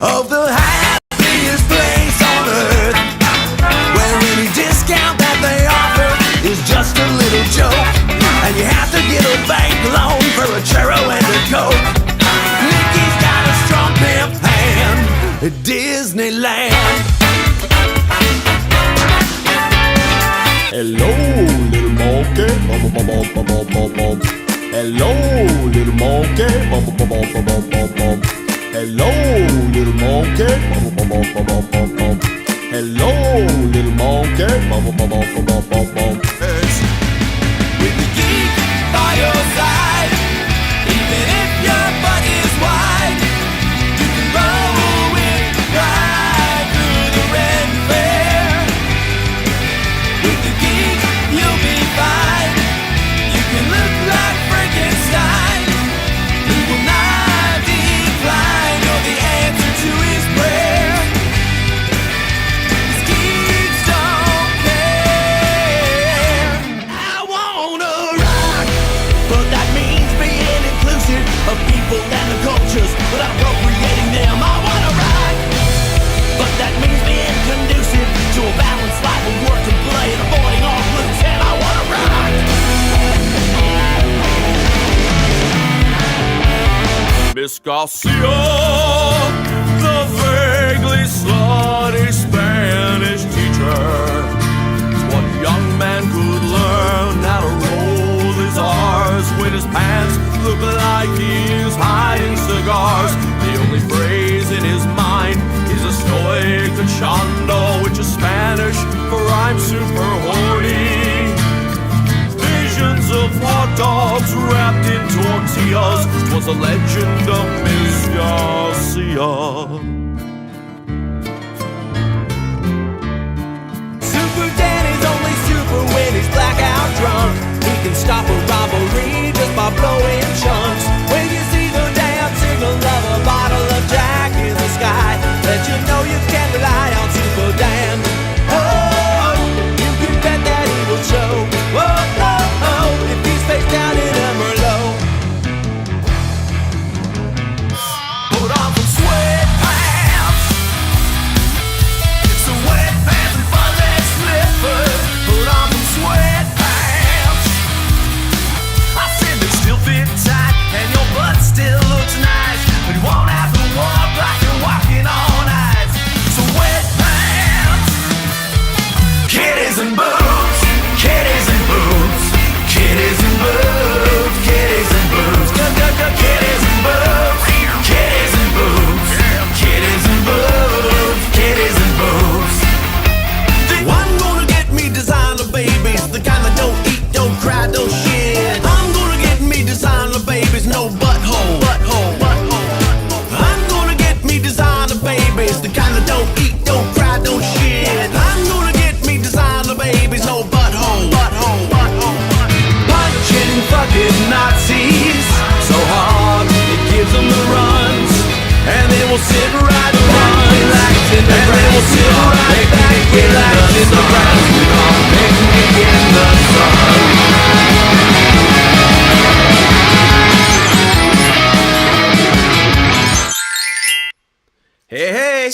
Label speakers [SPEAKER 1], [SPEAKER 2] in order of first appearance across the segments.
[SPEAKER 1] of the happiest place on earth, where any discount that they offer is just a little joke, and you have to get a bank loan for a churro and a Coke. Mickey's got a strong pimp hand at Disneyland.
[SPEAKER 2] Hello, little monkey. Hello, little monkey. Hello, little monkey. Hello, little monkey.
[SPEAKER 1] With the geek by your side, even if your butt is wide, you can roll with the ride through the red fair. With the geek, you'll be fine. You can look like Frankenstein, who will not decline. You're the answer to his prayer. These geeks don't care. I wanna rock, but that means being inclusive of people and the cultures without appropriating them. I wanna rock, but that means being conducive to a balanced life of work and play and avoiding all loose. And I wanna rock.
[SPEAKER 2] Miss Garcia, the vaguely slutty Spanish teacher, is what a young man could learn how to roll his R's when his pants look like he's hiding cigars. The only phrase in his mind is estoy cachando, which is Spanish for I'm super horny. Visions of hot dogs wrapped in tortillas was a legend of Miss Garcia.
[SPEAKER 1] Super Danny's only super when he's blackout drunk. He can stop a robbery just by blowing chunks. When you see the damn signal of a bottle of Jack in the sky, let you know you can rely on Super Dan. Oh, you can bet that he will show. Oh, oh, oh, if he's face down in a Merlot. Put on some sweatpants, some wetpants and fuzzy slippers. Put on some sweatpants. I said they still fit tight and your butt still looks nice, but you won't have to walk like you're walking on ice. So wetpants, kitties and boots, kitties and boots, kitties and boots, kitties and boots, kitties and boots, kitties and boots, kitties and boots, kitties and boots. I'm gonna get me designer babies, the kind that don't eat, don't cry, don't shit. I'm gonna get me designer babies, no butthole, butthole, butthole. I'm gonna get me designer babies, the kind that don't eat, don't cry, don't shit. I'm gonna get me designer babies, no butthole, butthole, butthole. Punching fucking Nazis so hard it gives them the runs, and they will sit right back, relax in the grass. They will sit right back, relax in the grass. Picnic in the sun.
[SPEAKER 3] Hey, hey!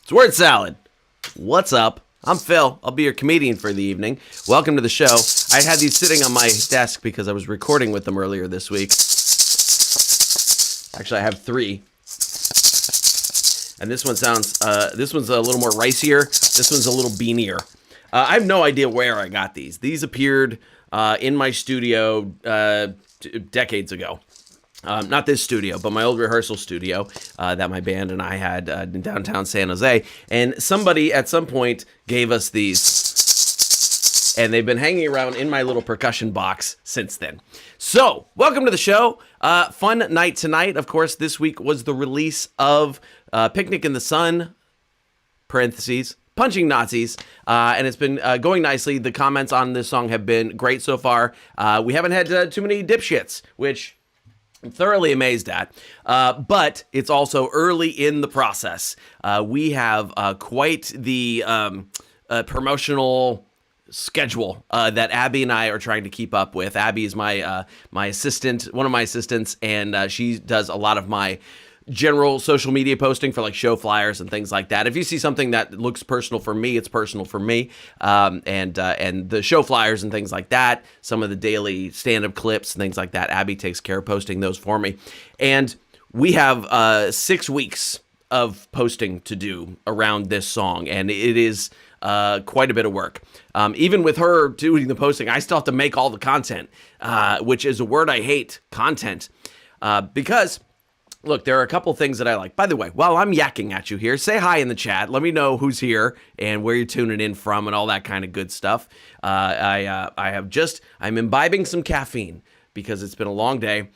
[SPEAKER 3] It's Word Salad. What's up? I'm Phil. I'll be your comedian for the evening. Welcome to the show. I had these sitting on my desk because I was recording with them earlier this week. Actually, I have three. And this one sounds, this one's a little more ricier. This one's a little beanier. I have no idea where I got these. These appeared in my studio decades ago. Not this studio, but my old rehearsal studio that my band and I had in downtown San Jose. And somebody at some point gave us these. And they've been hanging around in my little percussion box since then. So, welcome to the show. Fun night tonight. Of course, this week was the release of Picnic in the Sun, parentheses, Punching Nazis, and it's been going nicely. The comments on this song have been great so far. We haven't had too many dipshits, which I'm thoroughly amazed at, but it's also early in the process. We have quite the promotional schedule that Abby and I are trying to keep up with. Abby is my my assistant, one of my assistants, and she does a lot of my general social media posting for like show flyers and things like that. If you see something that looks personal for me, it's personal for me. And the show flyers and things like that, some of the daily stand-up clips and things like that, Abby takes care of posting those for me. And we have 6 weeks of posting to do around this song, and it is quite a bit of work. Even with her doing the posting, I still have to make all the content, which is a word I hate, content, because look, there are a couple things that I like. By the way, while I'm yakking at you here, say hi in the chat. Let me know who's here and where you're tuning in from and all that kind of good stuff. I'm imbibing some caffeine because it's been a long day.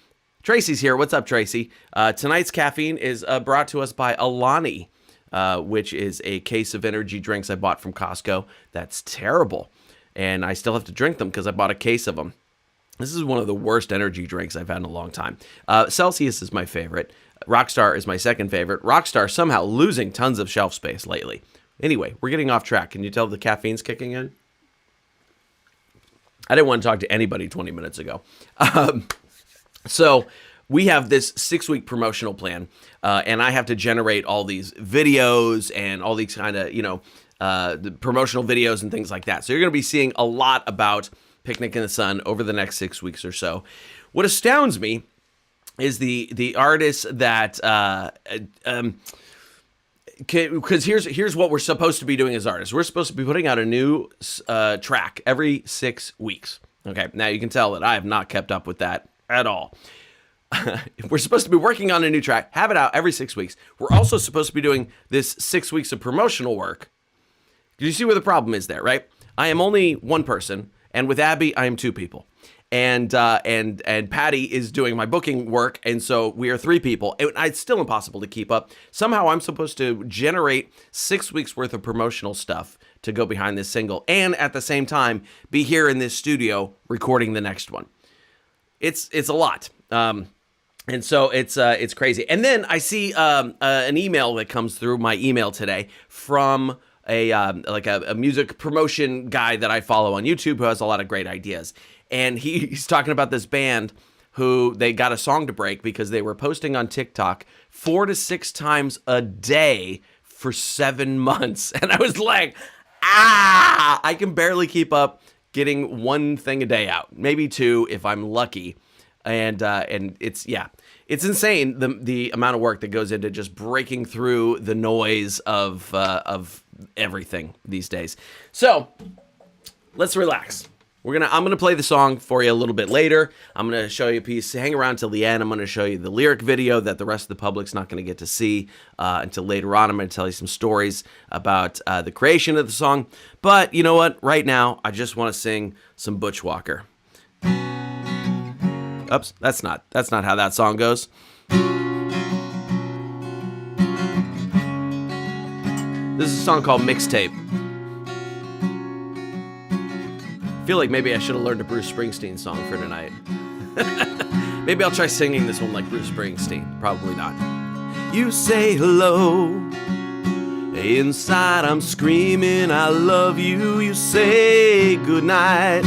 [SPEAKER 3] Tracy's here. What's up, Tracy? Tonight's caffeine is brought to us by Alani, which is a case of energy drinks I bought from Costco. That's terrible. And I still have to drink them because I bought a case of them. This is one of the worst energy drinks I've had in a long time. Celsius is my favorite. Rockstar is my second favorite. Rockstar somehow losing tons of shelf space lately. Anyway, we're getting off track. Can you tell the caffeine's kicking in? I didn't want to talk to anybody 20 minutes ago. So we have this 6-week promotional plan, and I have to generate all these videos and all these kind of, the promotional videos and things like that. So you're going to be seeing a lot about Picnic in the Sun over the next 6 weeks or so. What astounds me is the artists that because here's what we're supposed to be doing as artists. We're supposed to be putting out a new track every 6 weeks. Okay, now you can tell that I have not kept up with that at all. We're supposed to be working on a new track, have it out every 6 weeks. We're also supposed to be doing this 6 weeks of promotional work. Do you see where the problem is there, right? I am only one person. And with Abby, I am 2 people, and Patty is doing my booking work, and so we are 3 people. And it's still impossible to keep up. Somehow, I'm supposed to generate 6 weeks worth of promotional stuff to go behind this single, and at the same time, be here in this studio recording the next one. It's a lot, and so it's crazy. And then I see an email that comes through my email today from a music promotion guy that I follow on YouTube who has a lot of great ideas. And he's talking about this band who they got a song to break because they were posting on TikTok 4 to 6 times a day for 7 months. And I was like, I can barely keep up getting 1 thing a day out, maybe 2 if I'm lucky. And it's insane the amount of work that goes into just breaking through the noise of everything these days. So let's relax. I'm gonna play the song for you a little bit later. I'm gonna show you a piece. Hang around till the end. I'm gonna show you the lyric video that the rest of the public's not gonna get to see until later on. I'm gonna tell you some stories about the creation of the song. But you know what? Right now, I just want to sing some Butch Walker. Oops, that's not how that song goes. This is a song called Mixtape. I feel like maybe I should have learned a Bruce Springsteen song for tonight. Maybe I'll try singing this one like Bruce Springsteen. Probably not. You say hello. Inside I'm screaming I love you. You say goodnight.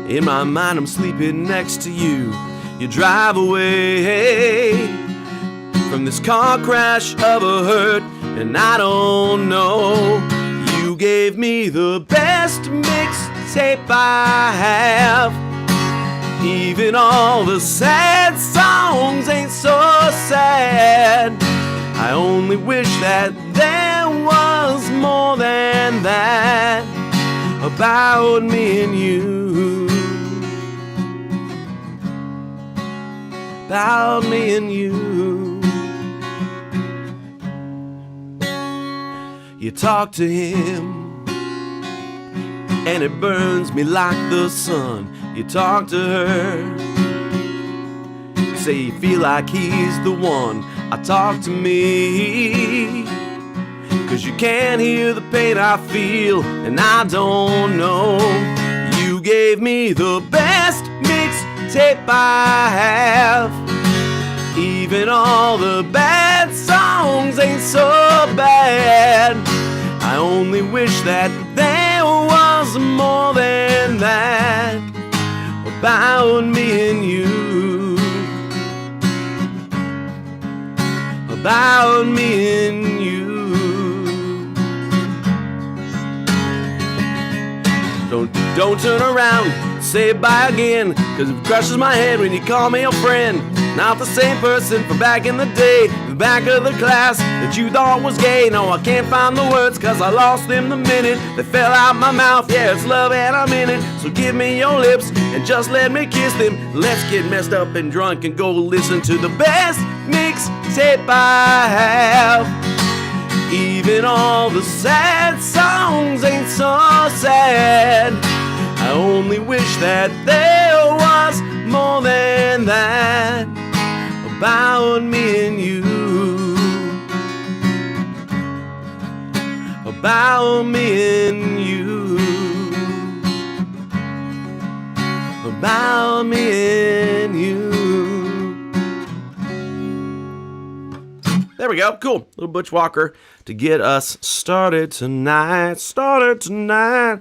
[SPEAKER 3] In my mind I'm sleeping next to you. You drive away from this car crash of a hurt, and I don't know. You gave me the best mixtape I have. Even all the sad songs ain't so sad. I only wish that there was more than that about me and you. About me and you. You talk to him and it burns me like the sun. You talk to her, you say you feel like he's the one. I talk to me, 'cause you can't hear the pain I feel, and I don't know. You gave me the best mixtape I have. Even all the bad songs ain't so bad. I only wish that there was was more than that about me and you. About me and you. Don't turn around, say bye again, cause it crushes my head when you call me a friend. Not the same person from back in the day, the back of the class that you thought was gay. No, I can't find the words cause I lost them the minute they fell out my mouth. Yeah, it's love and I'm in it, so give me your lips and just let me kiss them. Let's get messed up and drunk and go listen to the best mixtape I have. Even all the sad songs ain't so sad. I only wish that there was more than that about me and you. About me and you. About me and you. There we go. Cool. Little Butch Walker to get us started tonight. Started tonight.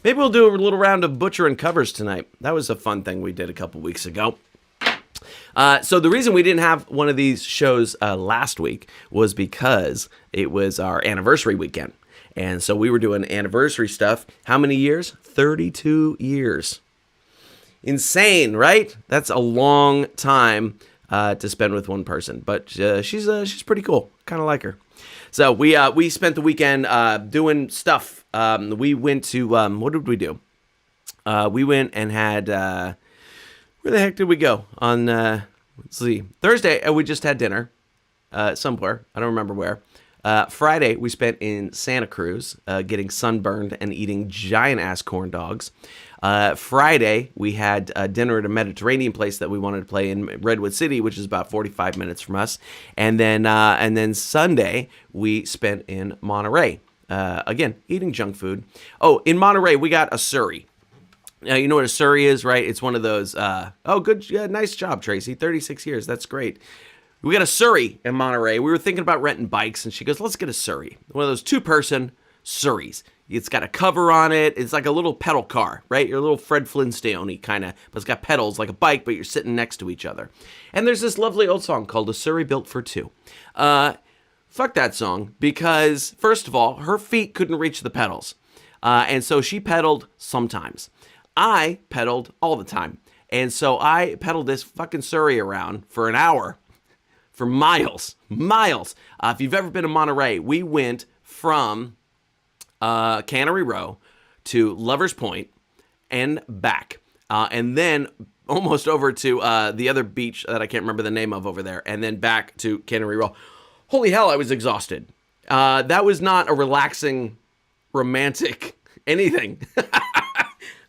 [SPEAKER 3] Maybe we'll do a little round of Butcher and covers tonight. That was a fun thing we did a couple weeks ago. So the reason we didn't have one of these shows last week was because it was our anniversary weekend. And so we were doing anniversary stuff. How many years? 32 years. Insane, right? That's a long time to spend with one person. But she's pretty cool. Kind of like her. So we spent the weekend doing stuff. We went to, what did we do? We went and had, where the heck did we go? On, let's see, Thursday, we just had dinner somewhere. I don't remember where. Friday, we spent in Santa Cruz getting sunburned and eating giant-ass corn dogs. Friday, we had dinner at a Mediterranean place that we wanted to play in Redwood City, which is about 45 minutes from us. And then Sunday, we spent in Monterey. Again, eating junk food. Oh, in Monterey, we got a surrey. You know what a surrey is, right? It's one of those, nice job, Tracy. 36 years, that's great. We got a surrey in Monterey. We were thinking about renting bikes, and she goes, let's get a surrey. One of those two-person surreys. It's got a cover on it. It's like a little pedal car, right? Your little Fred Flintstone-y kind of, but it's got pedals like a bike, but you're sitting next to each other. And there's this lovely old song called A Surrey Built for Two. Fuck that song, because, first of all, her feet couldn't reach the pedals. And so she pedaled sometimes. I pedaled all the time. And so I pedaled this fucking surrey around for an hour. For miles. If you've ever been to Monterey, we went from Cannery Row to Lover's Point and back. And then almost over to the other beach that I can't remember the name of over there. And then back to Cannery Row. Holy hell, I was exhausted. That was not a relaxing, romantic anything.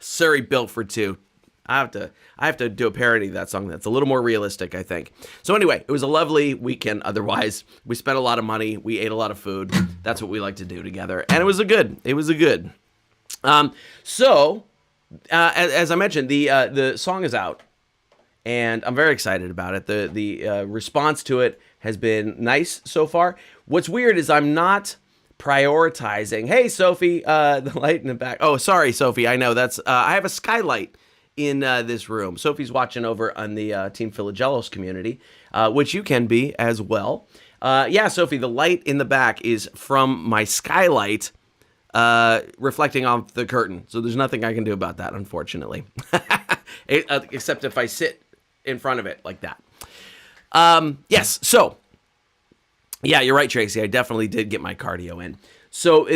[SPEAKER 3] Surrey Built for Two. I have to do a parody of that song that's a little more realistic, I think. So anyway, it was a lovely weekend otherwise. We spent a lot of money. We ate a lot of food. That's what we like to do together. And it was a good. As I mentioned, the song is out. And I'm very excited about it. The response to it has been nice so far. What's weird is I'm not prioritizing. Hey, Sophie, the light in the back. Oh, sorry, Sophie. I know that's. I have a skylight in this room. Sophie's watching over on the Team Philogelos community, which you can be as well. Yeah, Sophie, the light in the back is from my skylight reflecting off the curtain. So there's nothing I can do about that, unfortunately. Except if I sit in front of it like that. Yes, so. Yeah, you're right, Tracy. I definitely did get my cardio in. So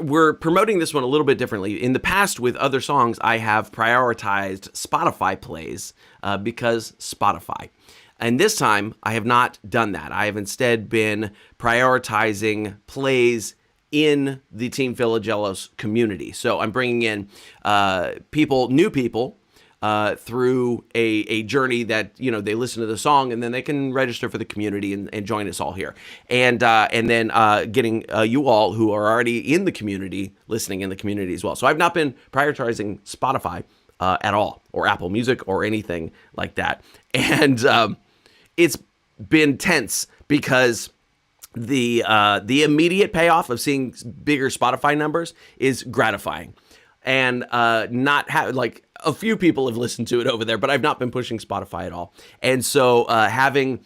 [SPEAKER 3] we're promoting this one a little bit differently. In the past, with other songs, I have prioritized Spotify plays because Spotify. And this time, I have not done that. I have instead been prioritizing plays in the Team Philogelos community. So I'm bringing in new people, through a journey that, you know, they listen to the song and then they can register for the community and join us all here. And then getting you all who are already in the community, listening in the community as well. So I've not been prioritizing Spotify at all, or Apple Music or anything like that. And it's been tense because the immediate payoff of seeing bigger Spotify numbers is gratifying, and not have like a few people have listened to it over there, but I've not been pushing Spotify at all, and so having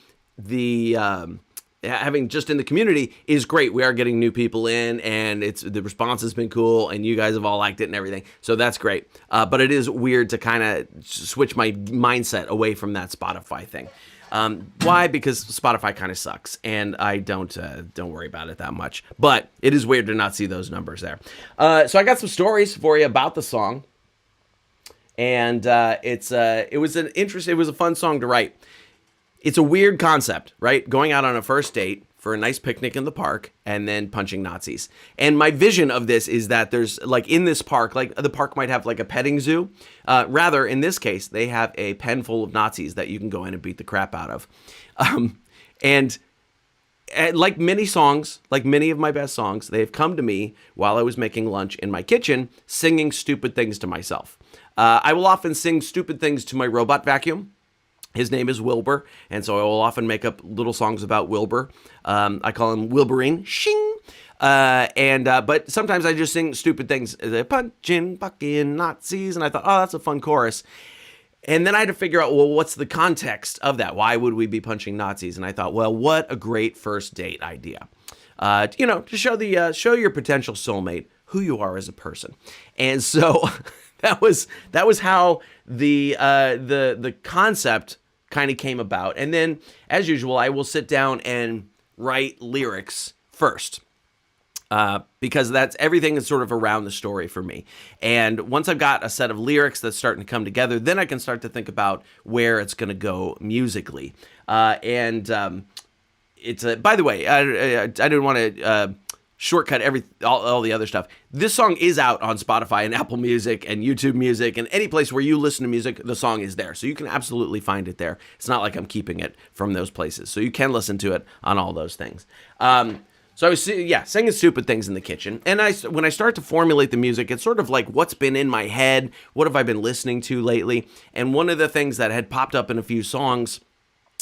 [SPEAKER 3] just in the community is great. We are getting new people in, and the response has been cool, and you guys have all liked it and everything, so that's great. But it is weird to kind of switch my mindset away from that Spotify thing. Why? Because Spotify kind of sucks, and I don't worry about it that much. But it is weird to not see those numbers there. So I got some stories for you about the song, and it was a fun song to write. It's a weird concept, right? Going out on a first date for a nice picnic in the park and then punching Nazis. And my vision of this is that there's like in this park, like the park might have like a petting zoo. Rather, in this case, they have a pen full of Nazis that you can go in and beat the crap out of. And like many songs, like many of my best songs, they have come to me while I was making lunch in my kitchen, singing stupid things to myself. I will often sing stupid things to my robot vacuum. His name is Wilbur, and so I will often make up little songs about Wilbur. I call him Wilburine. Shing! But sometimes I just sing stupid things. Punching fucking Nazis. And I thought, oh, that's a fun chorus. And then I had to figure out, well, what's the context of that? Why would we be punching Nazis? And I thought, well, what a great first date idea. To show your potential soulmate who you are as a person. And so that was how the concept kind of came about. And then, as usual, I will sit down and write lyrics first. Because everything is sort of around the story for me. And once I've got a set of lyrics that's starting to come together, then I can start to think about where it's going to go musically. It's by the way, I didn't want to shortcut all the other stuff. This song is out on Spotify and Apple Music and YouTube Music and any place where you listen to music, the song is there. So you can absolutely find it there. It's not like I'm keeping it from those places. So you can listen to it on all those things. So I was, singing stupid things in the kitchen. And when I start to formulate the music, it's sort of like what's been in my head. What have I been listening to lately? And one of the things that had popped up in a few songs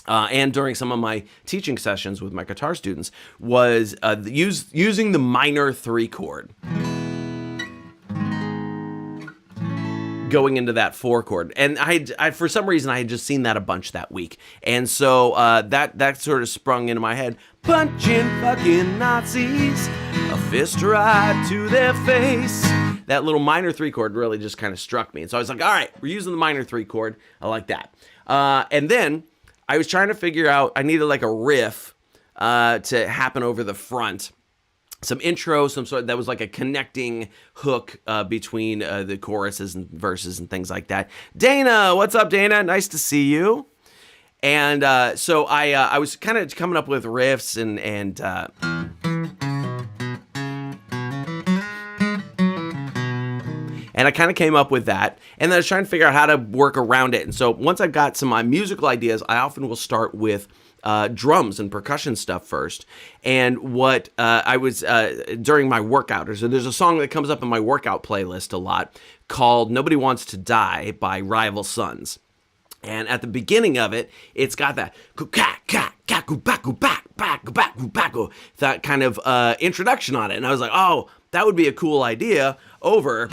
[SPEAKER 3] and during some of my teaching sessions with my guitar students was using the minor 3 chord. Going into that 4 chord. And I for some reason, I had just seen that a bunch that week. And so that sort of sprung into my head. Punching fucking Nazis, a fist right to their face. That little minor 3 chord really just kind of struck me. And so I was like, all right, we're using the minor 3 chord. I like that. And then I was trying to figure out, I needed like a riff to happen over the front. Some intro, some sort that was like a connecting hook between the choruses and verses and things like that. Dana, what's up, Dana? Nice to see you. And so I was kind of coming up with riffs and I kind of came up with that. And then I was trying to figure out how to work around it. And so once I've got some musical ideas, I often will start with drums and percussion stuff first. And what I was during my workout, so there's a song that comes up in my workout playlist a lot called Nobody Wants to Die by Rival Sons. And at the beginning of it, it's got that that kind of introduction on it. And I was like, oh, that would be a cool idea over.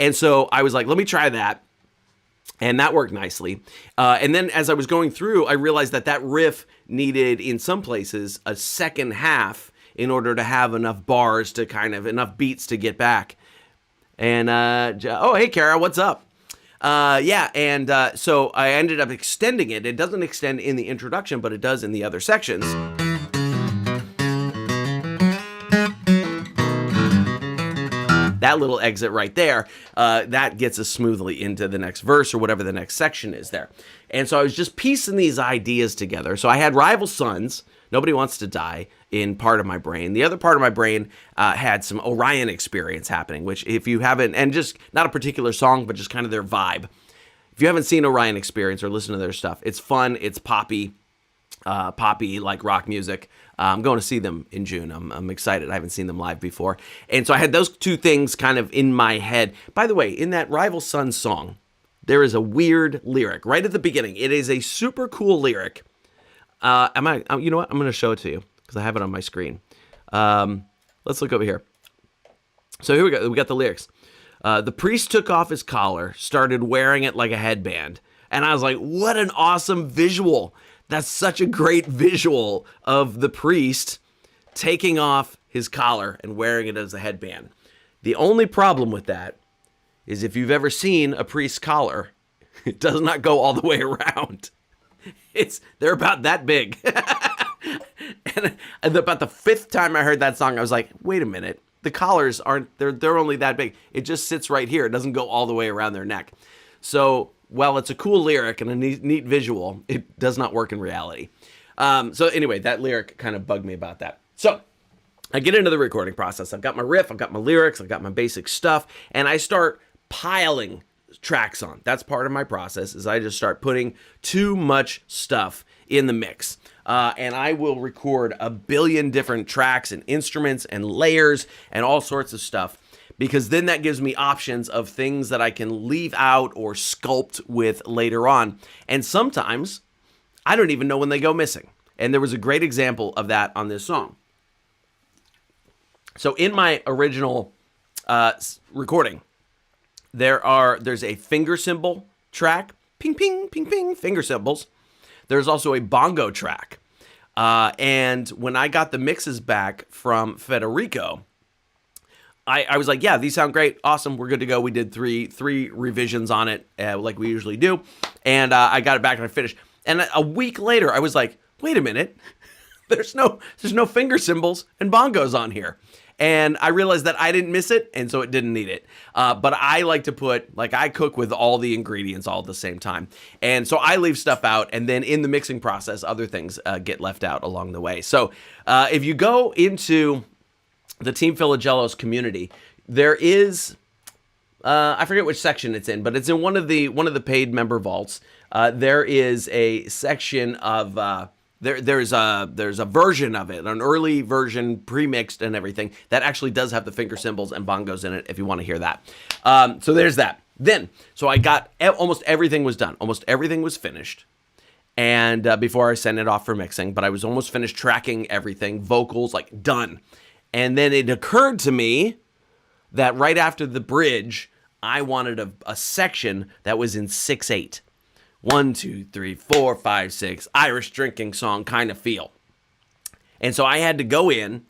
[SPEAKER 3] And so I was like, let me try that. And that worked nicely. And then as I was going through, I realized that riff needed, in some places, a second half in order to have enough bars to enough beats to get back. And, oh, hey, Kara, what's up? So I ended up extending it. It doesn't extend in the introduction, but it does in the other sections. That little exit right there, that gets us smoothly into the next verse or whatever the next section is there. And so I was just piecing these ideas together. So I had Rival Sons, Nobody Wants to Die, in part of my brain. The other part of my brain had some Orion Experience happening, which if you haven't, and just not a particular song, but just kind of their vibe. If you haven't seen Orion Experience or listened to their stuff, it's fun, it's poppy like rock music. I'm going to see them in June. I'm excited. I haven't seen them live before. And so I had those two things kind of in my head. By the way, in that Rival Sons song, there is a weird lyric right at the beginning. It is a super cool lyric. You know what? I'm going to show it to you because I have it on my screen. Let's look over here. So here we go. We got the lyrics. The priest took off his collar, started wearing it like a headband. And I was like, what an awesome visual. That's such a great visual of the priest taking off his collar and wearing it as a headband. The only problem with that is if you've ever seen a priest's collar, it does not go all the way around. They're about that big. And about the fifth time I heard that song, I was like, wait a minute. The collars they're only that big. It just sits right here. It doesn't go all the way around their neck. So while it's a cool lyric and a neat visual, it does not work in reality. So anyway, that lyric kind of bugged me about that. So I get into the recording process. I've got my riff, I've got my lyrics, I've got my basic stuff, and I start piling tracks on. That's part of my process, is I just start putting too much stuff in the mix. And I will record a billion different tracks and instruments and layers and all sorts of stuff, because then that gives me options of things that I can leave out or sculpt with later on. And sometimes I don't even know when they go missing. And there was a great example of that on this song. So in my original recording, there's a finger cymbal track, ping, ping, ping, ping, finger cymbals. There's also a bongo track. And when I got the mixes back from Federico, I was like, yeah, these sound great. Awesome. We're good to go. We did three revisions on it, like we usually do. And I got it back and I finished. And a week later, I was like, wait a minute. There's no finger cymbals and bongos on here. And I realized that I didn't miss it, and so it didn't need it. But I like to I cook with all the ingredients all at the same time. And so I leave stuff out, and then in the mixing process, other things get left out along the way. So if you go into the Team Philogelos community, there is, I forget which section it's in, but it's in one of the paid member vaults. There is a section of... There's a version of it, an early version, pre-mixed and everything, that actually does have the finger cymbals and bongos in it, if you want to hear that. So there's that. So I got, almost everything was done. Almost everything was finished. And before I sent it off for mixing, but I was almost finished tracking everything, vocals, like done. And then it occurred to me that right after the bridge, I wanted a section that was in 6/8. 1, 2, 3, 4, 5, 6, Irish drinking song kind of feel. And so I had to go in,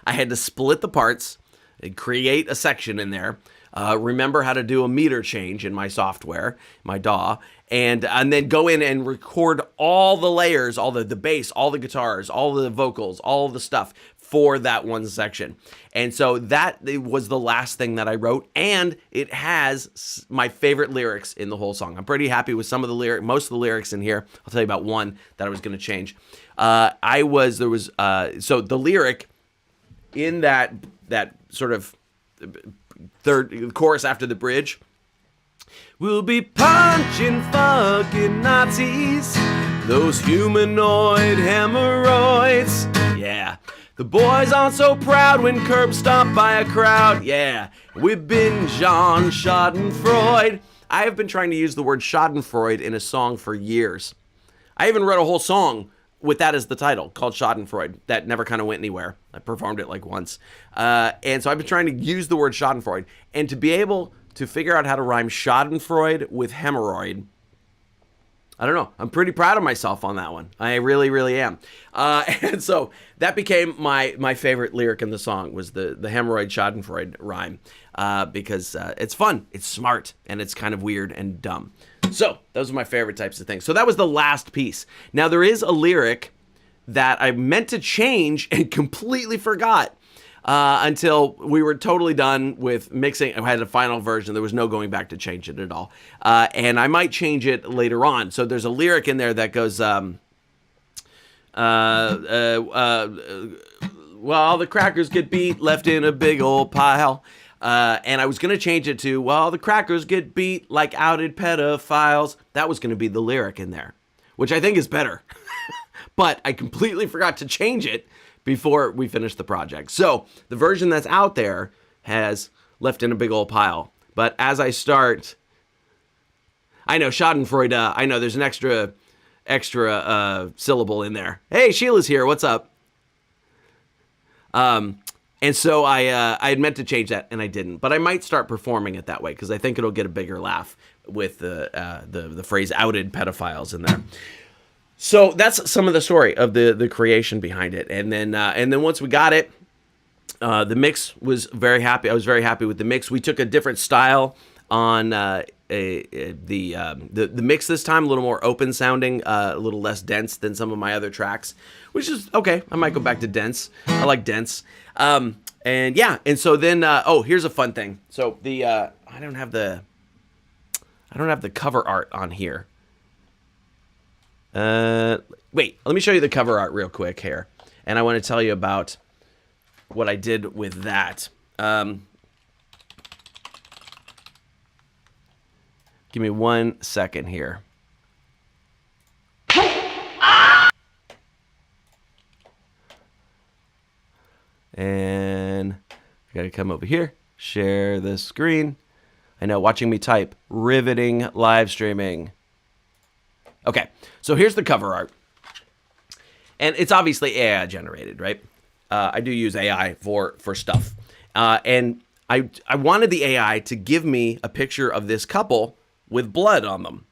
[SPEAKER 3] I had to split the parts and create a section in there, remember how to do a meter change in my software, my DAW, and then go in and record all the layers, all the bass, all the guitars, all the vocals, all the stuff for that one section. And so that was the last thing that I wrote, and it has my favorite lyrics in the whole song. I'm pretty happy with some of the most of the lyrics in here. I'll tell you about one that I was going to change. So the lyric in that sort of third chorus after the bridge, we'll be punching fucking Nazis, those humanoid hemorrhoids. Yeah. The boys aren't so proud when curb stomped by a crowd. Yeah. We've been Jean Schadenfreude. I have been trying to use the word Schadenfreude in a song for years. I even wrote a whole song with that as the title, called Schadenfreude. That never kind of went anywhere. I performed it like once. And so I've been trying to use the word Schadenfreude. And to be able to figure out how to rhyme Schadenfreude with hemorrhoid, I don't know. I'm pretty proud of myself on that one. I really, really am. And so that became my favorite lyric in the song, was the hemorrhoid Schadenfreude rhyme, because it's fun, it's smart, and it's kind of weird and dumb. So those are my favorite types of things. So that was the last piece. Now there is a lyric that I meant to change and completely forgot. Until we were totally done with mixing. I had a final version. There was no going back to change it at all. And I might change it later on. So there's a lyric in there that goes, well, the crackers get beat, left in a big old pile. And I was going to change it to, well, the crackers get beat like outed pedophiles. That was going to be the lyric in there, which I think is better. But I completely forgot to change it before we finished the project. So the version that's out there has left in a big old pile. But as I start I know, Schadenfreude. I know there's an extra syllable in there. Hey, Sheila's here. What's up? And so I had meant to change that, and I didn't. But I might start performing it that way because I think it'll get a bigger laugh with the phrase "outed pedophiles" in there. So that's some of the story of the creation behind it, and then once we got it, the mix was very happy. I was very happy with the mix. We took a different style on the mix this time, a little more open sounding, a little less dense than some of my other tracks, which is okay. I might go back to dense. I like dense. And so then here's a fun thing. So I don't have the cover art on here. Wait, let me show you the cover art real quick here, and I want to tell you about what I did with that. Give me 1 second here. And I gotta come over here, share the screen. I know, watching me type, riveting live streaming. Okay, so here's the cover art. And it's obviously AI generated, right? I do use AI for stuff. And I wanted the AI to give me a picture of this couple with blood on them.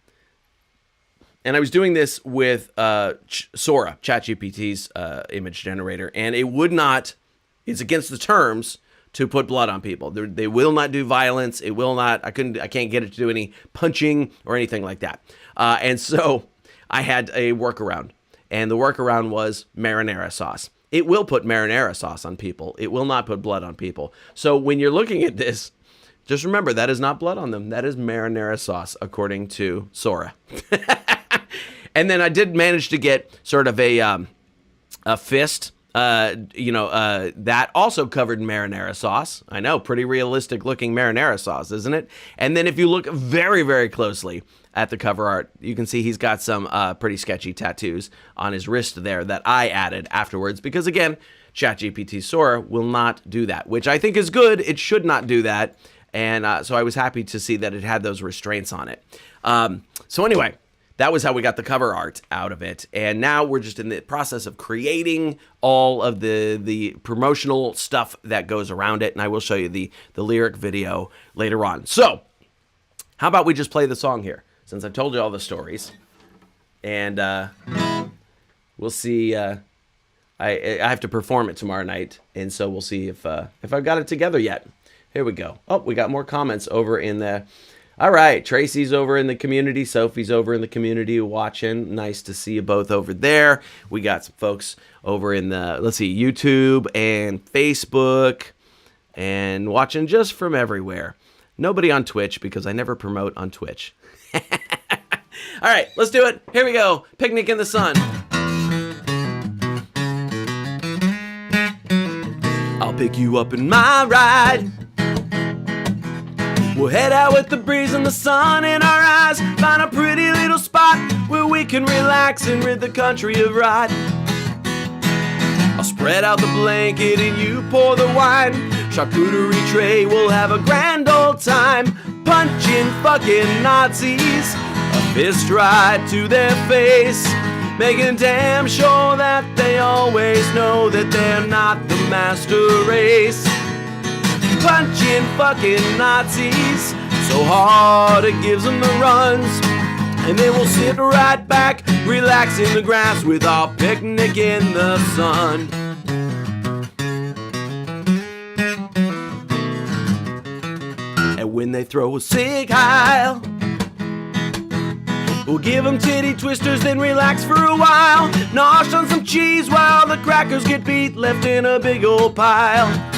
[SPEAKER 3] And I was doing this with Sora, ChatGPT's image generator, and it would not, it's against the terms to put blood on people. They will not do violence. It will not, I can't get it to do any punching or anything like that. And so I had a workaround, and the workaround was marinara sauce. It will put marinara sauce on people. It will not put blood on people. So when you're looking at this, just remember that is not blood on them. That is marinara sauce, according to Sora. And then I did manage to get sort of a fist, that also covered in marinara sauce. I know, pretty realistic looking marinara sauce, isn't it? And then if you look very, very closely at the cover art, you can see he's got some pretty sketchy tattoos on his wrist there that I added afterwards because, again, ChatGPT Sora will not do that, which I think is good. It should not do that. And so I was happy to see that it had those restraints on it. So anyway, that was how we got the cover art out of it. And now we're just in the process of creating all of the promotional stuff that goes around it. And I will show you the lyric video later on. So how about we just play the song here, since I've told you all the stories. And we'll see. I have to perform it tomorrow night. And so we'll see if I've got it together yet. Here we go. Oh, we got more comments over in the... All right, Tracy's over in the community. Sophie's over in the community watching. Nice to see you both over there. We got some folks over in the, YouTube and Facebook and watching just from everywhere. Nobody on Twitch because I never promote on Twitch. All right, let's do it. Here we go. Picnic in the sun. I'll pick you up in my ride. We'll head out with the breeze and the sun in our eyes. Find a pretty little spot where we can relax and rid the country of rot. I'll spread out the blanket and you pour the wine. Charcuterie tray, we'll have a grand old time. Punching fucking Nazis, a fist right to their face. Making damn sure that they always know that they're not the master race. Punching fucking Nazis so hard it gives them the runs. And then we'll sit right back, relax in the grass with our picnic in the sun. And when they throw a sig heil, we'll give them titty twisters, then relax for a while. Nosh on some cheese while the crackers get beat, left in a big old pile.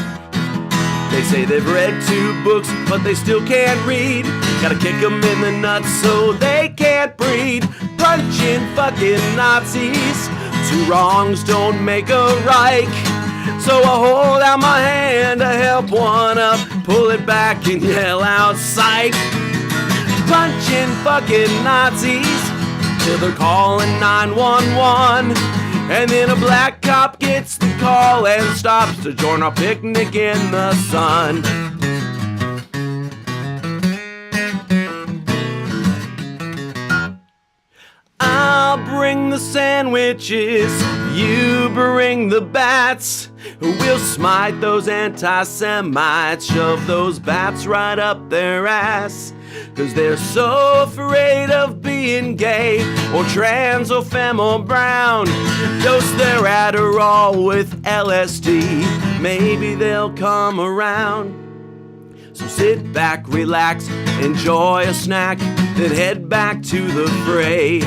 [SPEAKER 3] They say they've read 2 books, but they still can't read. Gotta kick them in the nuts so they can't breed. Punching fucking Nazis, 2 wrongs don't make a right. So I hold out my hand to help one up, pull it back and yell out sight. Punching fucking Nazis till they're calling 911. And then a black cop gets the call and stops to join our picnic in the sun. the sandwiches, you bring the bats. We'll smite those anti-Semites, shove those bats right up their ass. 'Cause they're so afraid of being gay, or trans, or femme, or brown. Dose their Adderall with LSD, maybe they'll come around. So sit back, relax, enjoy a snack, then head back to the fray.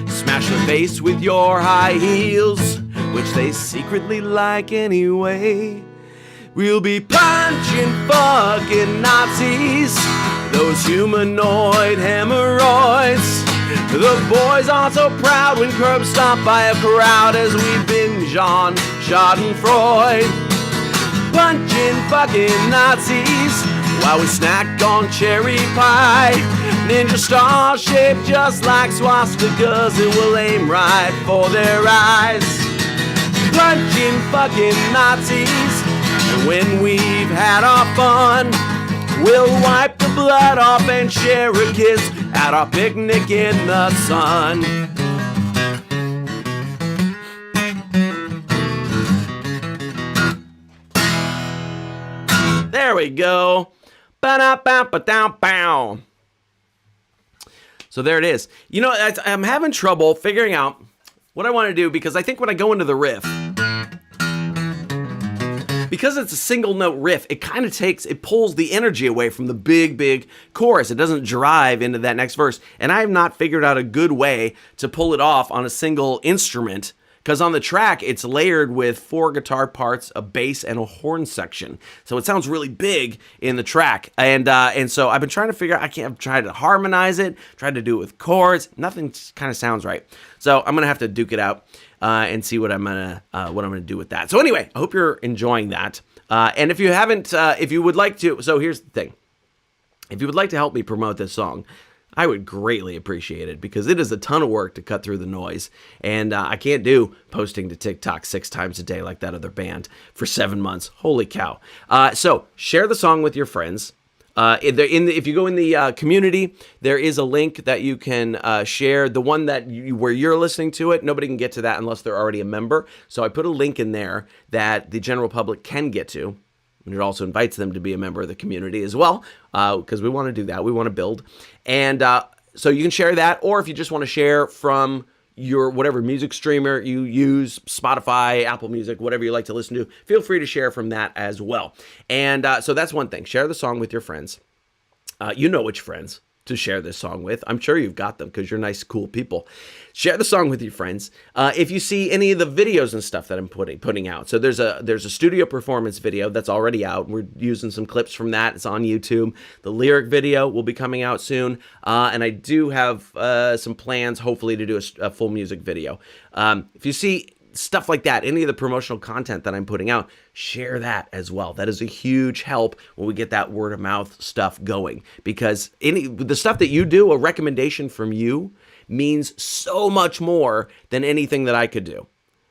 [SPEAKER 3] Smash the face with your high heels, which they secretly like anyway. We'll be punching fucking Nazis, those humanoid hemorrhoids. The boys aren't so proud when curbs stomped by a crowd as we binge on Schadenfreude. Punching fucking Nazis while we snack on cherry pie. Ninja star shaped just like swastikas, it will aim right for their eyes. Punching fucking Nazis, and when we've had our fun, we'll wipe the blood off and share a kiss at our picnic in the sun. There we go. Ba-da-ba-ba-dow-bow. So there it is. You know, I'm having trouble figuring out what I want to do, because I think when I go into the riff, because it's a single note riff, it kind of pulls the energy away from the big chorus. It doesn't drive into that next verse. And I have not figured out a good way to pull it off on a single instrument, because on the track, it's layered with 4 guitar parts, a bass, and a horn section. So it sounds really big in the track. And so I've been trying to figure out, I've tried to harmonize it, tried to do it with chords. Nothing kind of sounds right. So I'm going to have to duke it out and see what I'm gonna do with that. So anyway, I hope you're enjoying that. And if you haven't, if you would like to, so here's the thing. If you would like to help me promote this song, I would greatly appreciate it, because it is a ton of work to cut through the noise. And I can't do posting to TikTok 6 times a day like that other band for 7 months. Holy cow. So share the song with your friends. If you go in the community, there is a link that you can share. The one where you're listening to it, nobody can get to that unless they're already a member. So I put a link in there that the general public can get to. And it also invites them to be a member of the community as well, because we want to do that. We want to build. And so you can share that, or if you just want to share from your whatever music streamer you use, Spotify, Apple Music, whatever you like to listen to, feel free to share from that as well. And so that's one thing. Share the song with your friends. You know which friends to share this song with. I'm sure you've got them, because you're nice, cool people. Share the song with your friends. If you see any of the videos and stuff that I'm putting out, so there's a studio performance video that's already out. We're using some clips from that. It's on YouTube. The lyric video will be coming out soon, and I do have some plans, hopefully, to do a full music video. If you see stuff like that, any of the promotional content that I'm putting out, share that as well. That is a huge help when we get that word of mouth stuff going, because the stuff that you do, a recommendation from you, means so much more than anything that I could do.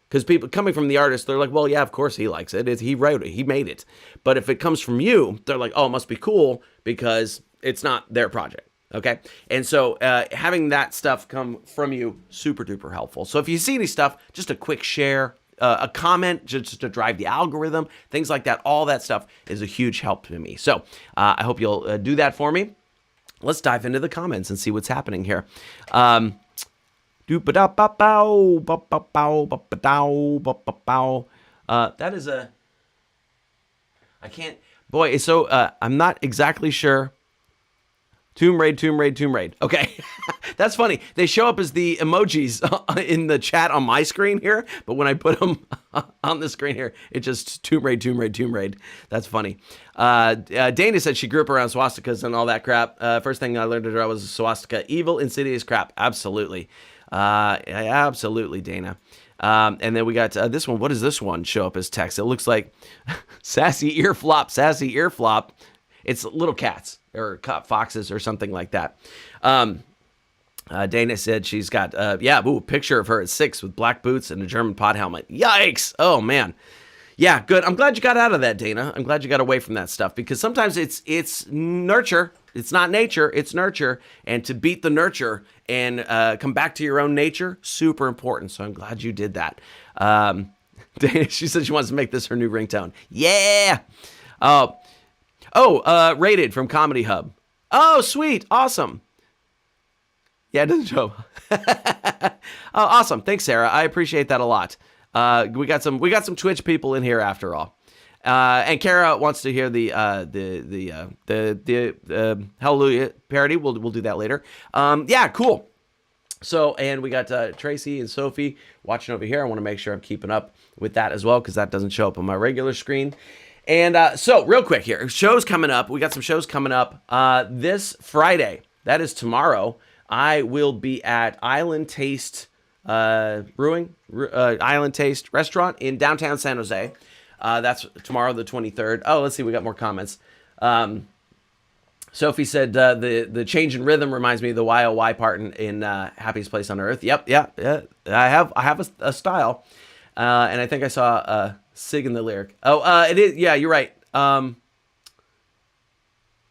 [SPEAKER 3] Because people coming from the artist, they're like, well, yeah, of course he likes it. He wrote it. He made it. But if it comes from you, they're like, oh, it must be cool, because it's not their project. Okay. And so having that stuff come from you, super duper helpful. So if you see any stuff, just a quick share, a comment just to drive the algorithm, things like that, all that stuff is a huge help to me. So I hope you'll do that for me. Let's dive into the comments and see what's happening here. That is I can't, boy, it's so, I'm not exactly sure. Tomb Raid. Okay, that's funny. They show up as the emojis in the chat on my screen here, but when I put them on the screen here, it's just Tomb Raid. That's funny. Dana said she grew up around swastikas and all that crap. First thing I learned to draw was a swastika. Evil, insidious crap. Absolutely. Absolutely, Dana. And then we got this one. What does this one show up as text? It looks like sassy ear flop. It's little cats or foxes or something like that. Dana said she's got, picture of her at 6 with black boots and a German pod helmet. Yikes. Oh, man. Yeah, good. I'm glad you got out of that, Dana. I'm glad you got away from that stuff, because sometimes it's nurture It's not nature, it's nurture. And to beat the nurture and come back to your own nature, super important. So I'm glad you did that. She said she wants to make this her new ringtone. Yeah. Rated from Comedy Hub. Oh, sweet. Awesome. Yeah, it doesn't show. Oh, awesome. Thanks, Sarah. I appreciate that a lot. We got some Twitch people in here after all. And Kara wants to hear the Hallelujah parody. We'll do that later. Yeah, cool. So, and we got Tracy and Sophie watching over here. I want to make sure I'm keeping up with that as well, because that doesn't show up on my regular screen. And so, real quick here, shows coming up. We got some shows coming up this Friday. That is tomorrow. I will be at Island Taste Island Taste Restaurant in downtown San Jose. That's tomorrow, the 23rd. Oh, let's see. We got more comments. Sophie said the change in rhythm reminds me of the YOY part in Happiest Place on Earth. Yep, yeah. I have a style, and I think I saw Sig in the lyric. Oh, it is. Yeah, you're right.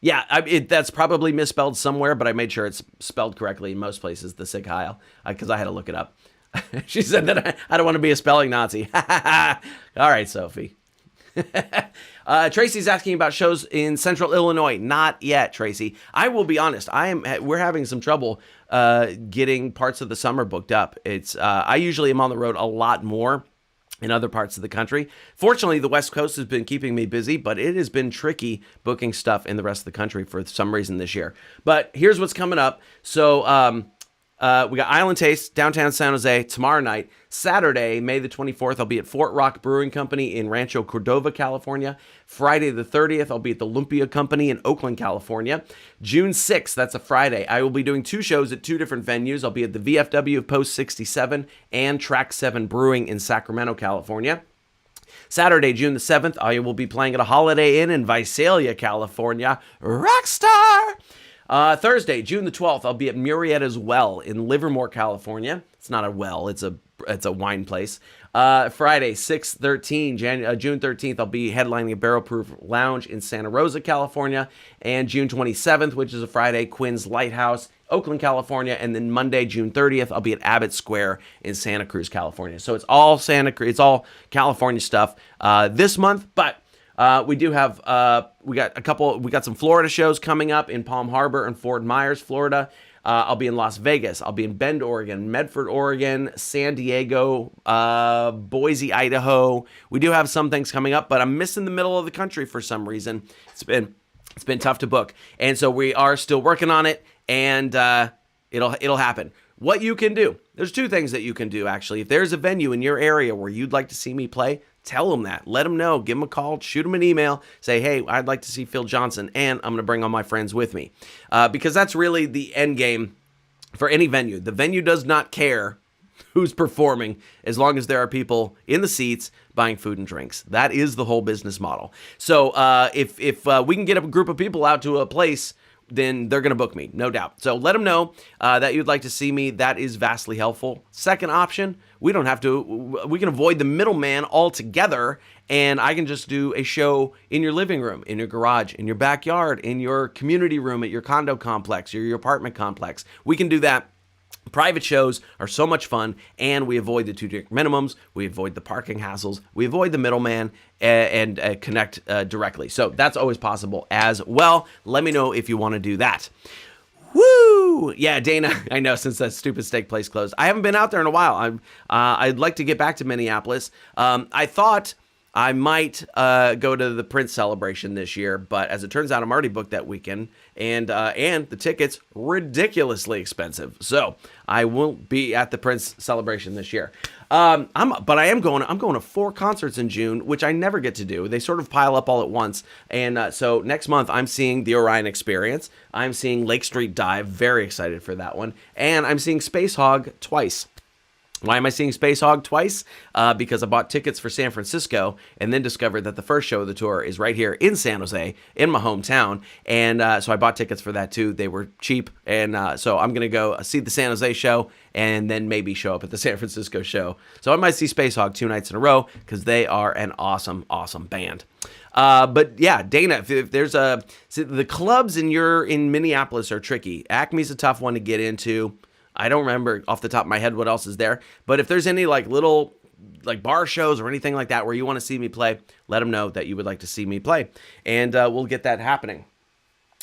[SPEAKER 3] That's probably misspelled somewhere, but I made sure it's spelled correctly in most places. The Sig Heil, because I had to look it up. She said that I don't want to be a spelling Nazi. All right, Sophie. Tracy's asking about shows in Central Illinois. Not yet, Tracy. I will be honest. We're having some trouble getting parts of the summer booked up. I usually am on the road a lot more in other parts of the country. Fortunately, the West Coast has been keeping me busy, but it has been tricky booking stuff in the rest of the country for some reason this year. But here's what's coming up. So we got Island Taste, downtown San Jose, tomorrow night. Saturday, May the 24th, I'll be at Fort Rock Brewing Company in Rancho Cordova, California. Friday the 30th, I'll be at the Lumpia Company in Oakland, California. June 6th, that's a Friday, I will be doing 2 shows at 2 different venues. I'll be at the VFW Post 67 and Track 7 Brewing in Sacramento, California. Saturday, June the 7th, I will be playing at a Holiday Inn in Visalia, California. Rockstar! Thursday, June the 12th, I'll be at Murrieta's Well in Livermore, California. It's not a well, it's a wine place. Friday, June 13th, I'll be headlining a Barrel Proof Lounge in Santa Rosa, California. And June 27th, which is a Friday, Quinn's Lighthouse, Oakland, California. And then Monday, June 30th, I'll be at Abbott Square in Santa Cruz, California. So it's all California stuff this month, but we do have we got some Florida shows coming up in Palm Harbor and Fort Myers, Florida. I'll be in Las Vegas. I'll be in Bend, Oregon, Medford, Oregon, San Diego, Boise, Idaho. We do have some things coming up, but I'm missing the middle of the country for some reason. It's been tough to book, and so we are still working on it, and it'll happen. What you can do, there's 2 things that you can do actually. If there's a venue in your area where you'd like to see me play, tell them that. Let them know. Give them a call. Shoot them an email. Say, hey, I'd like to see Phil Johnson, and I'm going to bring all my friends with me. Because that's really the end game for any venue. The venue does not care who's performing as long as there are people in the seats buying food and drinks. That is the whole business model. So if we can get a group of people out to a place, then they're going to book me, no doubt. So let them know that you'd like to see me. That is vastly helpful. Second option, we can avoid the middleman altogether, and I can just do a show in your living room, in your garage, in your backyard, in your community room at your condo complex or your apartment complex. We can do that. Private shows are so much fun, and we avoid the 2 drink minimums, we avoid the parking hassles, we avoid the middleman, and connect directly. So that's always possible as well. Let me know if you want to do that. Woo! Yeah, Dana, I know, since that stupid steak place closed. I haven't been out there in a while. I'd like to get back to Minneapolis. I thought I might go to the Prince celebration this year, but as it turns out, I'm already booked that weekend, and the tickets ridiculously expensive. So I won't be at the Prince celebration this year. I'm going to 4 concerts in June, which I never get to do. They sort of pile up all at once. And so next month, I'm seeing the Orion Experience. I'm seeing Lake Street Dive. Very excited for that one. And I'm seeing Space Hog twice. Why am I seeing Space Hog twice? Because I bought tickets for San Francisco and then discovered that the first show of the tour is right here in San Jose, in my hometown. And so I bought tickets for that too. They were cheap. And so I'm going to go see the San Jose show and then maybe show up at the San Francisco show. So I might see Space Hog 2 nights in a row because they are an awesome, awesome band. But yeah, Dana, if there's the clubs in Minneapolis are tricky. Acme's a tough one to get into. I don't remember off the top of my head what else is there. But if there's any like little like bar shows or anything like that where you want to see me play, let them know that you would like to see me play. And we'll get that happening.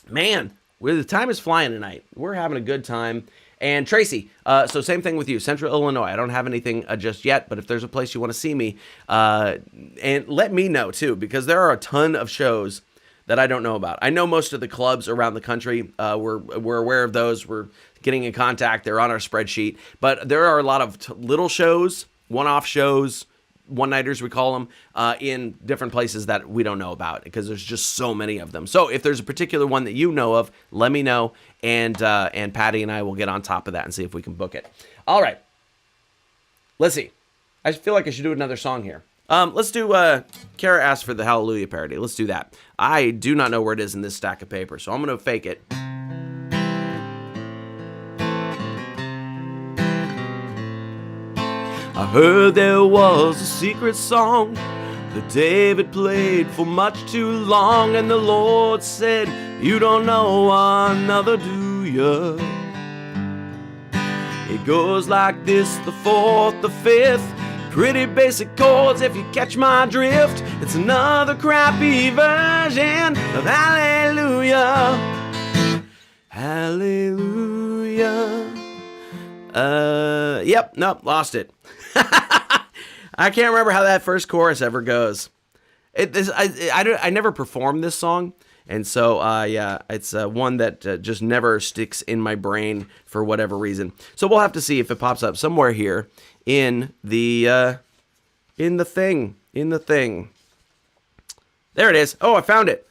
[SPEAKER 3] Man, the time is flying tonight. We're having a good time. And Tracy, so same thing with you, Central Illinois. I don't have anything just yet, but if there's a place you want to see me, and let me know too, because there are a ton of shows that I don't know about. I know most of the clubs around the country. We're aware of those. We're getting in contact. They're on our spreadsheet. But there are a lot of little shows, one-off shows, one-nighters we call them, in different places that we don't know about because there's just so many of them. So if there's a particular one that you know of, let me know, and Patty and I will get on top of that and see if we can book it. All right. Let's see. I feel like I should do another song here. Let's do, Kara asked for the Hallelujah parody. Let's do that. I do not know where it is in this stack of paper, so I'm going to fake it. I heard there was a secret song that David played for much too long, and the Lord said, you don't know another, do you? It goes like this, the fourth, the fifth, pretty basic chords if you catch my drift. It's another crappy version of Hallelujah. Hallelujah. Yep, nope, lost it. I can't remember how that first chorus ever goes. I never performed this song, and so yeah, it's one that just never sticks in my brain for whatever reason. So we'll have to see if it pops up somewhere here in the thing. There it is. Oh, I found it.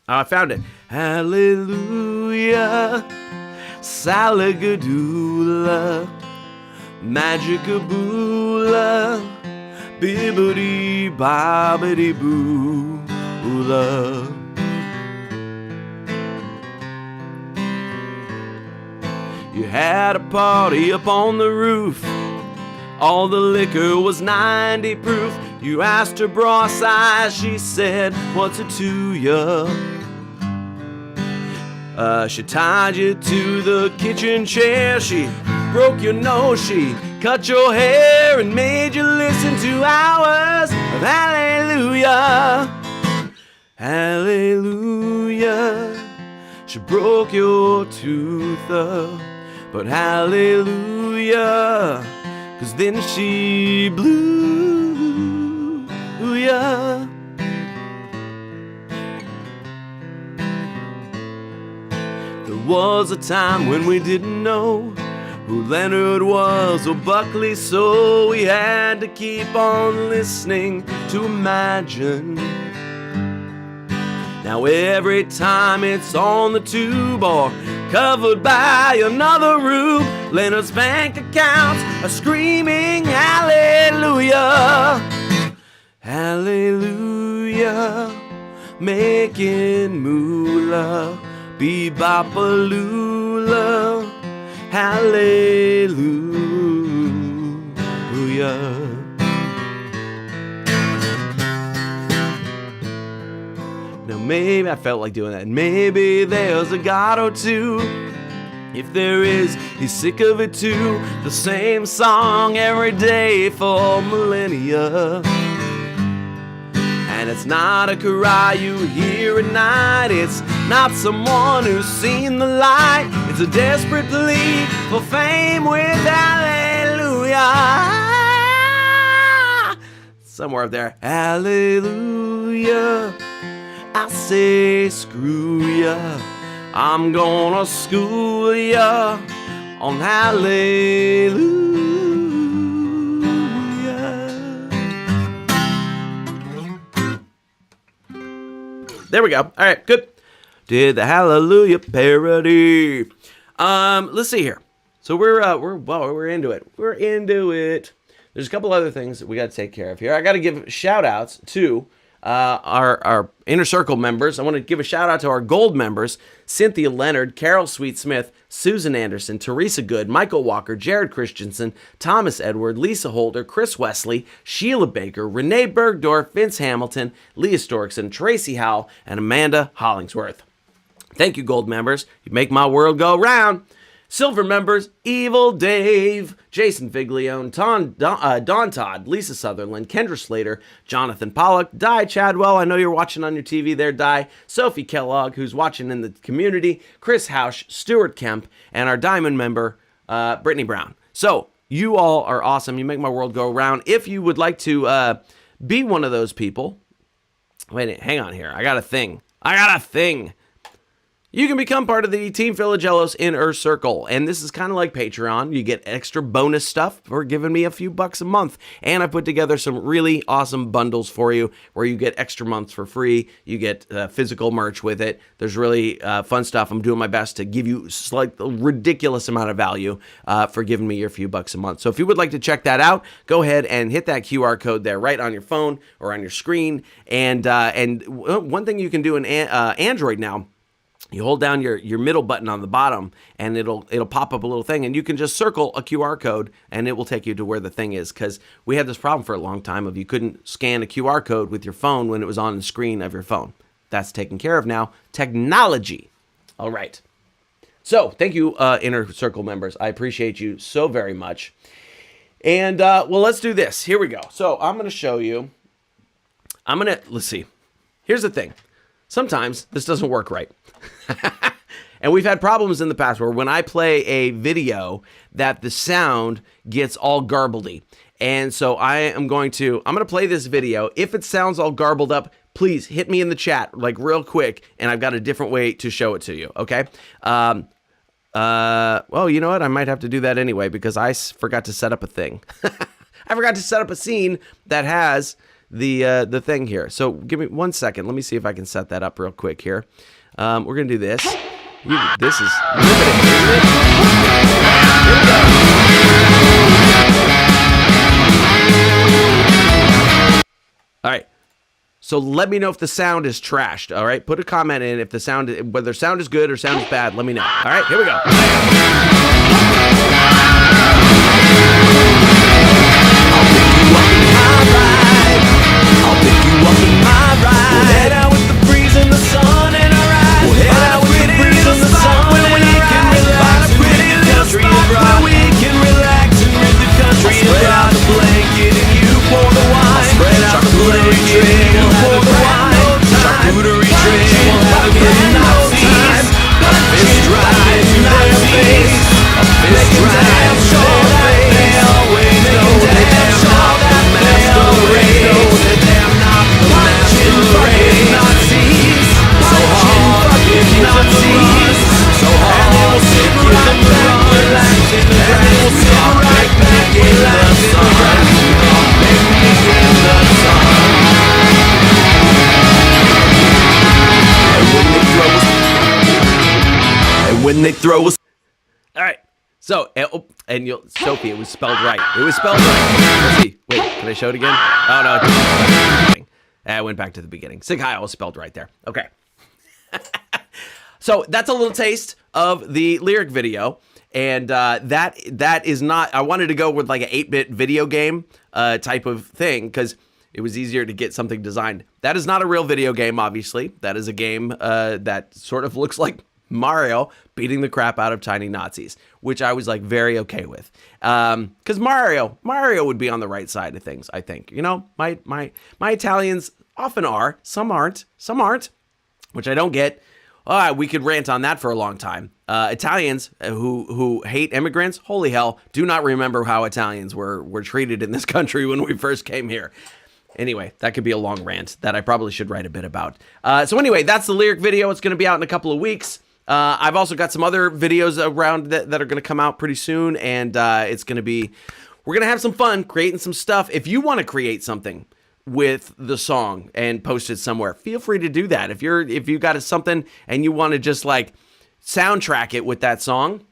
[SPEAKER 3] Hallelujah, Salagadoola, Magicaboola, bibbidi bobbidi boo-la. You had a party up on the roof. All the liquor was 90 proof. You asked her bra size, she said, what's it to ya? She tied you to the kitchen chair. She broke your nose, she cut your hair and made you listen to hours of Hallelujah. Hallelujah. She broke your tooth, but hallelujah, 'cause then she blew ya. There was a time when we didn't know who Leonard was or Buckley, so we had to keep on listening to Imagine. Now every time it's on the tube or covered by another rube, Leonard's bank accounts are screaming hallelujah. Hallelujah, making moolah, bebop-a-lula, hallelujah. Now maybe I felt like doing that. Maybe there's a God or two. If there is, he's sick of it too. The same song every day for millennia. And it's not a cry you hear at night. It's not someone who's seen the light. It's a desperate plea for fame with hallelujah. Somewhere up there. Hallelujah. I say screw ya. I'm gonna school ya on hallelujah. There we go. All right, good. Did the Hallelujah parody. Let's see here. So we're into it. We're into it. there's a couple other things that we got to take care of here. I got to give shout outs to our Inner Circle members. I want to give a shout out to our gold members: Cynthia Leonard, Carol Sweet Smith, Susan Anderson, Teresa Good, Michael Walker, Jared Christensen, Thomas Edward, Lisa Holder, Chris Wesley, Sheila Baker, Renee Bergdorf, Vince Hamilton, Leah Storkson, Tracy Howell, and Amanda Hollingsworth. Thank you, gold members. You make my world go round. Silver members: Evil Dave, Jason Figlione, Don Todd, Lisa Sutherland, Kendra Slater, Jonathan Pollock, Di Chadwell, I know you're watching on your TV there, Di, Sophie Kellogg, who's watching in the community, Chris Hausch, Stuart Kemp, and our diamond member, Brittany Brown. So, you all are awesome. You make my world go round. If you would like to be one of those people, wait, hang on here. I got a thing. You can become part of the Team Philogelos Inner Circle, and this is kind of like Patreon. You get extra bonus stuff for giving me a few bucks a month, and I put together some really awesome bundles for you where you get extra months for free. You get physical merch with it. There's really fun stuff. I'm doing my best to give you like a ridiculous amount of value for giving me your few bucks a month. So if you would like to check that out, go ahead and hit that QR code there right on your phone or on your screen. And one thing you can do in Android now, you hold down your middle button on the bottom, and it'll pop up a little thing, and you can just circle a QR code, and it will take you to where the thing is. Because we had this problem for a long time of you couldn't scan a QR code with your phone when it was on the screen of your phone. That's taken care of now. Technology. All right. So thank you, Inner Circle members. I appreciate you so very much. And well, let's do this. Here we go. So I'm going to show you. Let's see. Here's the thing. Sometimes this doesn't work right. And we've had problems in the past where when I play a video that the sound gets all garbledy. And so I'm going to play this video. If it sounds all garbled up, please hit me in the chat like real quick, and I've got a different way to show it to you, okay? Well, you know what? I might have to do that anyway because I forgot to set up a thing. I forgot to set up a scene that has the thing here. So give me 1 second. Let me see if I can set that up real quick here. We're going to do this. This is limited, isn't it? Here we go. All right. So let me know if the sound is trashed. All right. Put a comment in if the sound, whether sound is good or sound is bad. Let me know. All right. Here we go.
[SPEAKER 1] I'll pick you up in my ride. We'll head out with the breeze and the sun in our eyes. We'll head out with the breeze and the sun where we can relax and rid the country abroad. Where we can relax and rid the country abroad. Spread out the blanket and you pour the wine. Spread out the blanket and you pour the wine. Charcuterie tray, we'll have a good Nazis. A fist drive to their face. A fist drive to their face. They always know they damn not the masquerade. Nazis, so hard, give you Nazis, so hard, give you the run, relax in the grass, right back in the sun, and when they throw us,
[SPEAKER 3] all right. So, and Sophie, it was spelled right. It was spelled right. Let's see. Wait, can I show it again? Oh, no. I went back to the beginning. Sig Heil was spelled right there. Okay. So that's a little taste of the lyric video. And that is not, I wanted to go with like an 8-bit video game type of thing because it was easier to get something designed. That is not a real video game, obviously. That is a game that sort of looks like Mario beating the crap out of tiny Nazis, which I was like very okay with. Because Mario would be on the right side of things, I think. You know, my Italians often are. Some aren't, which I don't get. We could rant on that for a long time. Italians who hate immigrants, holy hell, do not remember how Italians were treated in this country when we first came here. Anyway, that could be a long rant that I probably should write a bit about. So anyway, that's the lyric video. It's going to be out in a couple of weeks. I've also got some other videos around that are going to come out pretty soon, and it's going to be, we're going to have some fun creating some stuff. If you want to create something with the song and post it somewhere, feel free to do that. If you got something and you want to just like soundtrack it with that song,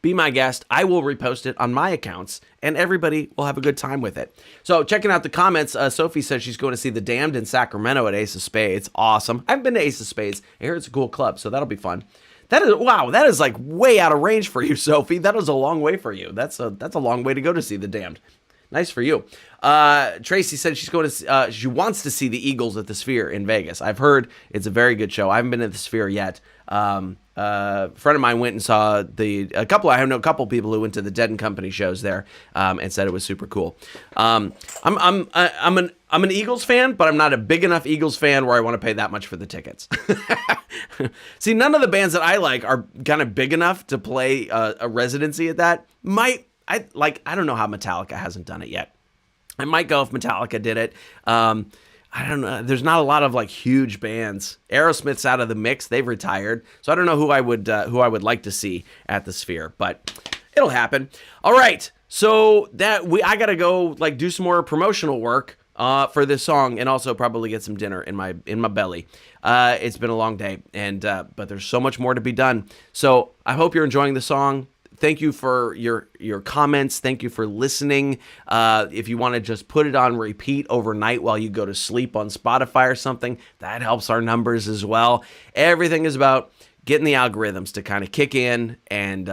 [SPEAKER 3] be my guest. I will repost it on my accounts, and everybody will have a good time with it. So checking out the comments, Sophie says she's going to see The Damned in Sacramento at Ace of Spades. Awesome. I haven't been to Ace of Spades. I hear it's a cool club, so that'll be fun. That is like way out of range for you, Sophie. That is a long way for you. That's a long way to go to see The Damned. Nice for you. Tracy said she's going to. She wants to see the Eagles at the Sphere in Vegas. I've heard it's a very good show. I haven't been to the Sphere yet. A friend of mine went and saw a couple people who went to the Dead and Company shows there, and said it was super cool. I'm an Eagles fan, but I'm not a big enough Eagles fan where I want to pay that much for the tickets. See, none of the bands that I like are kind of big enough to play a residency at that. I don't know how Metallica hasn't done it yet. I might go if Metallica did it. I don't know. There's not a lot of like huge bands. Aerosmith's out of the mix. They've retired. So I don't know who I would like to see at the Sphere, but it'll happen. All right. So I got to go like do some more promotional work for this song, and also probably get some dinner in my belly. It's been a long day, and but there's so much more to be done. So I hope you're enjoying the song. Thank you for your comments. Thank you for listening. If you want to just put it on repeat overnight while you go to sleep on Spotify or something, that helps our numbers as well. Everything is about getting the algorithms to kind of kick in and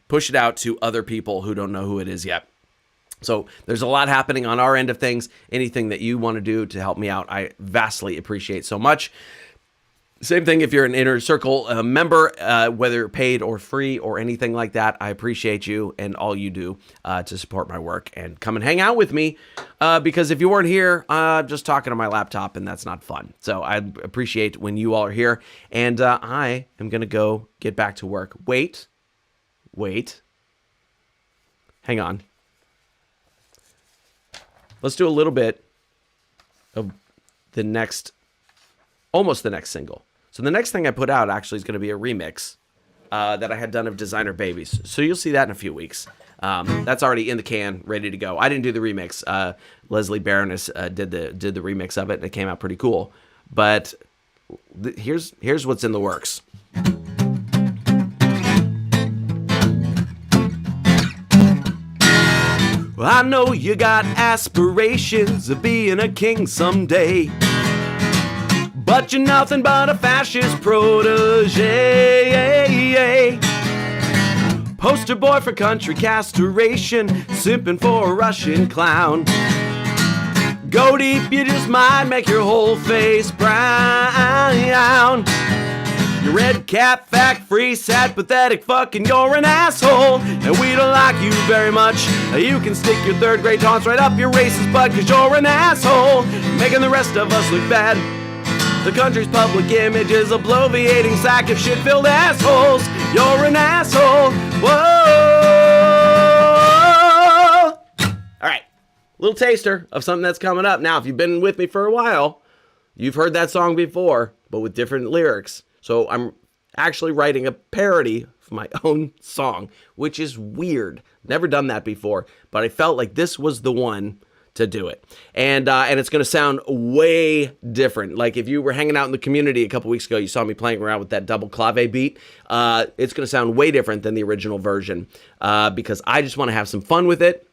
[SPEAKER 3] push it out to other people who don't know who it is yet. So there's a lot happening on our end of things. Anything that you want to do to help me out, I vastly appreciate so much. Same thing if you're an Inner Circle member, whether paid or free or anything like that. I appreciate you and all you do to support my work, and come and hang out with me because if you weren't here, I'm just talking to my laptop, and that's not fun. So I appreciate when you all are here, and I am going to go get back to work. Wait. Hang on. Let's do a little bit of almost the next single. So the next thing I put out actually is going to be a remix that I had done of Designer Babies. So you'll see that in a few weeks. That's already in the can, ready to go. I didn't do the remix. Leslie Baroness did the remix of it, and it came out pretty cool. But here's what's in the works. Well, I know you got aspirations of being a king someday, but you're nothing but a fascist protege. Poster boy for country castration, simping for a Russian clown. Go deep, you just might make your whole face brown. You red cap, fact-free, sad, pathetic, fucking you're an asshole, and we don't like you very much. You can stick your third grade taunts right up your racist butt, cause you're an asshole, making the rest of us look bad. The country's public image is a bloviating sack of shit-filled assholes. You're an asshole. Whoa! All right, little taster of something that's coming up. Now, if you've been with me for a while, you've heard that song before, but with different lyrics. So I'm actually writing a parody of my own song, which is weird. Never done that before, but I felt like this was the one to do it. And it's going to sound way different. Like if you were hanging out in the community a couple weeks ago, you saw me playing around with that double clave beat. It's going to sound way different than the original version because I just want to have some fun with it.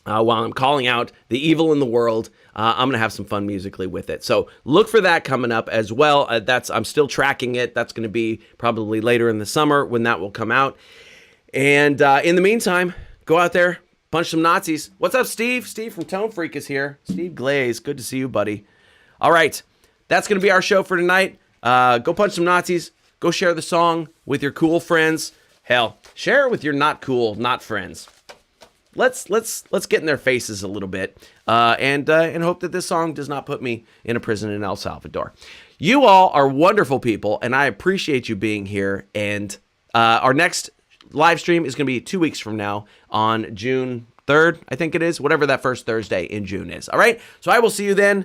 [SPEAKER 3] While I'm calling out the evil in the world, I'm going to have some fun musically with it. So look for that coming up as well. I'm still tracking it. That's going to be probably later in the summer when that will come out. And in the meantime, go out there, punch some Nazis. What's up, Steve? Steve from Tone Freak is here. Steve Glaze, good to see you, buddy. All right, that's going to be our show for tonight. Go punch some Nazis. Go share the song with your cool friends. Hell, share it with your not cool, not friends. Let's get in their faces a little bit and hope that this song does not put me in a prison in El Salvador. You all are wonderful people, and I appreciate you being here. And our next live stream is going to be 2 weeks from now on June 3rd, I think it is, whatever that first Thursday in June is. All right, so I will see you then.